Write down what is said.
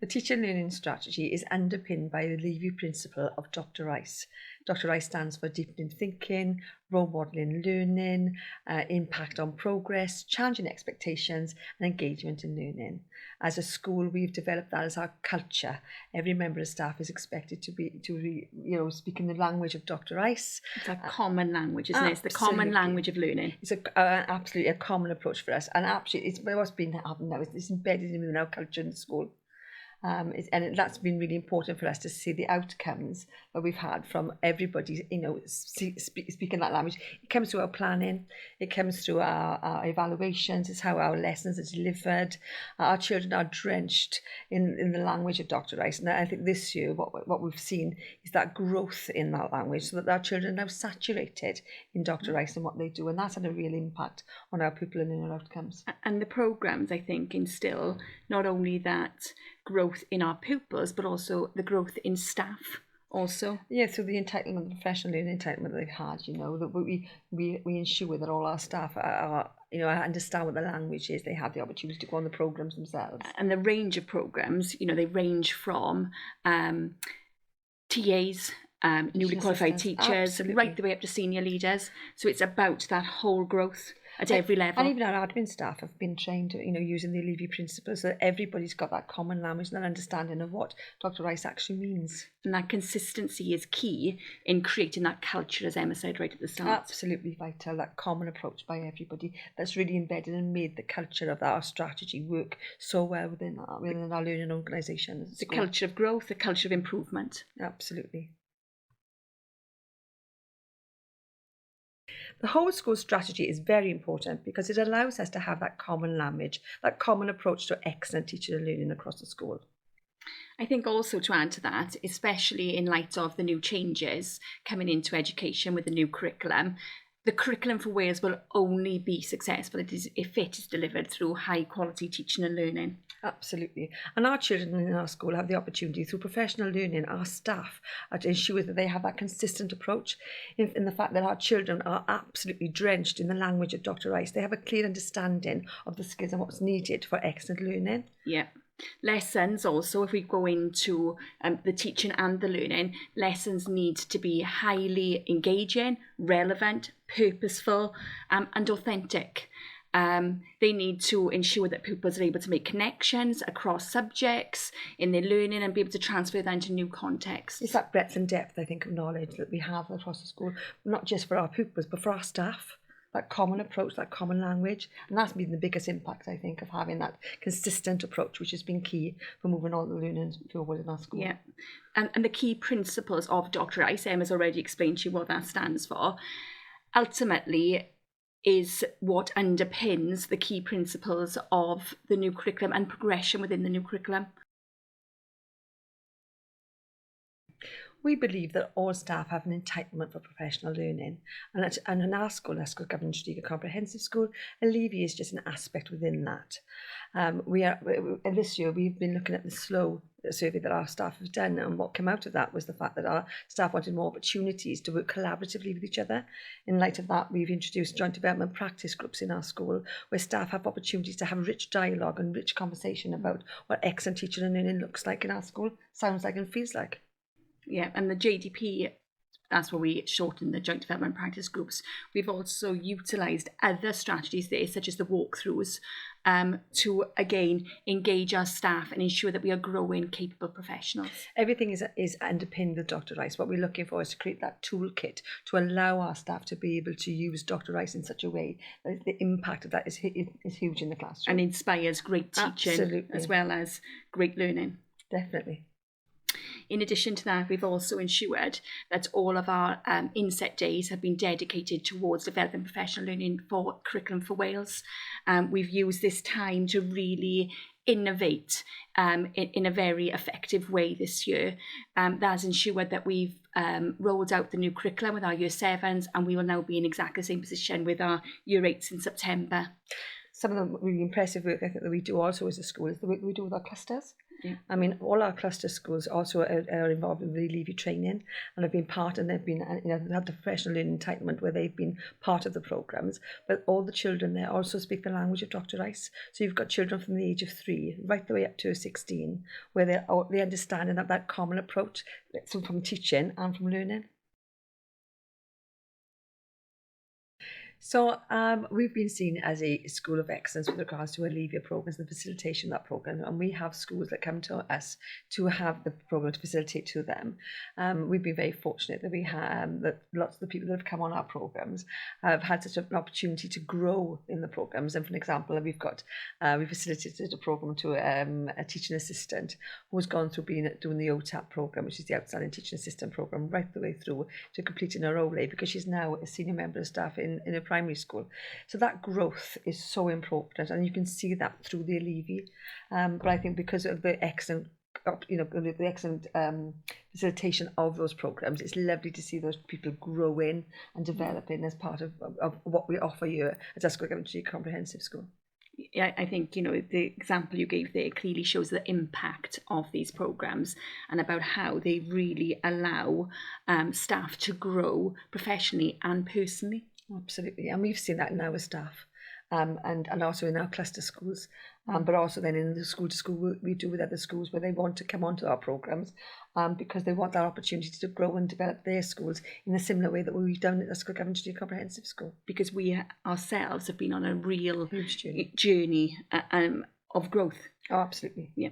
The teacher learning strategy is underpinned by the OLEVI principle of Dr. Rice. Dr. Rice stands for deepening thinking, role modelling learning, impact on progress, challenging expectations, and engagement in learning. As a school, we've developed that as our culture. Every member of staff is expected to be speak in the language of Dr. Rice. It's a common language, isn't it? It's the common language of learning. It's absolutely a common approach for us, and absolutely, it's what's been happening now. It's embedded in our culture in the school. And that's been really important for us to see the outcomes that we've had from everybody, speaking that language. It comes through our planning, it comes through our evaluations, it's how our lessons are delivered. Our children are drenched in the language of Dr. Rice. And I think this year what we've seen is that growth in that language, so that our children are now saturated in Dr. Rice and what they do. And that's had a real impact on our pupil and learning outcomes. And the programmes, I think, instill not only that growth in our pupils, but also the growth in staff also. Yeah, so the entitlement, the professional learning entitlement that they've had, that we ensure that all our staff are understand what the language is, they have the opportunity to go on the programmes themselves. And the range of programmes, they range from TAs, newly qualified teachers, absolutely, right the way up to senior leaders. So it's about that whole growth at every level. And even our admin staff have been trained, using the OLEVI principles, so that everybody's got that common language and that understanding of what Dr. Rice actually means. And that consistency is key in creating that culture, as Emma said right at the start. Absolutely vital, that common approach by everybody that's really embedded and made the culture of our strategy work so well within our learning organisations. The culture of growth, the culture of improvement. Absolutely. The whole school strategy is very important because it allows us to have that common language, that common approach to excellent teaching and learning across the school. I think also to add to that, especially in light of the new changes coming into education with the new curriculum, the curriculum for Wales will only be successful if it is delivered through high quality teaching and learning. Absolutely. And our children in our school have the opportunity through professional learning, our staff, to ensure that they have that consistent approach in the fact that our children are absolutely drenched in the language of Dr. Rice. They have a clear understanding of the skills and what's needed for excellent learning. Yeah. Lessons also, if we go into the teaching and the learning, lessons need to be highly engaging, relevant, purposeful, and authentic. They need to ensure that pupils are able to make connections across subjects in their learning and be able to transfer that into new contexts. It's that breadth and depth, I think, of knowledge that we have across the school, not just for our pupils, but for our staff. That common approach, that common language. And that's been the biggest impact, I think, of having that consistent approach, which has been key for moving all the learning forward in our school. Yeah. And the key principles of Dr. Rice, Emma's already explained to you what that stands for, ultimately is what underpins the key principles of the new curriculum and progression within the new curriculum. We believe that all staff have an entitlement for professional learning, and in our school government Tredegar Comprehensive School, OLEVI is just an aspect within that. This year we've been looking at the SLOW survey that our staff have done, and what came out of that was the fact that our staff wanted more opportunities to work collaboratively with each other. In light of that, we've introduced joint development practice groups in our school where staff have opportunities to have rich dialogue and rich conversation about what excellent teaching and learning looks like in our school, sounds like and feels like. Yeah, and the JDP, that's where we shorten the joint development practice groups. We've also utilised other strategies there, such as the walkthroughs, to again engage our staff and ensure that we are growing capable professionals. Everything is underpinned with Dr. Rice. What we're looking for is to create that toolkit to allow our staff to be able to use Dr. Rice in such a way that the impact of that is huge in the classroom. And inspires great teaching. Absolutely. As well as great learning. Definitely. In addition to that, we've also ensured that all of our inset days have been dedicated towards developing professional learning for Curriculum for Wales. We've used this time to really innovate in a very effective way this year. That has ensured that we've rolled out the new curriculum with our Year 7s, and we will now be in exactly the same position with our Year 8s in September. Some of the really impressive work I think that we do also as a school is the work we do with our clusters. Yeah. I mean, all our cluster schools also are involved in the OLEVI training and have been part, and they've been, they have the professional learning entitlement where they've been part of the programmes. But all the children there also speak the language of Dr. Rice. So you've got children from the age of 3 right the way up to 16, where they understand and have that common approach, so from teaching and from learning. So we've been seen as a school of excellence with regards to OLEVI programs and the facilitation of that program, and we have schools that come to us to have the program to facilitate to them. We've been very fortunate that we have that lots of the people that have come on our programs have had such an opportunity to grow in the programs. And for example, we facilitated a program to a teaching assistant who's gone through doing the OTAP program, which is the Outstanding Teaching Assistant program, right the way through to completing her OLEVI, because she's now a senior member of staff in a primary school. So that growth is so important, and you can see that through the OLEVI. But I think because of the excellent the excellent facilitation of those programs, it's lovely to see those people growing and developing as part of what we offer here at Ysgol Government Comprehensive School. Yeah, I think, the example you gave there clearly shows the impact of these programs and about how they really allow staff to grow professionally and personally. Absolutely, and we've seen that in our staff and also in our cluster schools, but also then in the school-to-school work we do with other schools where they want to come onto our programs because they want that opportunity to grow and develop their schools in a similar way that we've done at the Ysgol Government Comprehensive School. Because we ourselves have been on a real Huge journey of growth. Oh, absolutely. Yeah.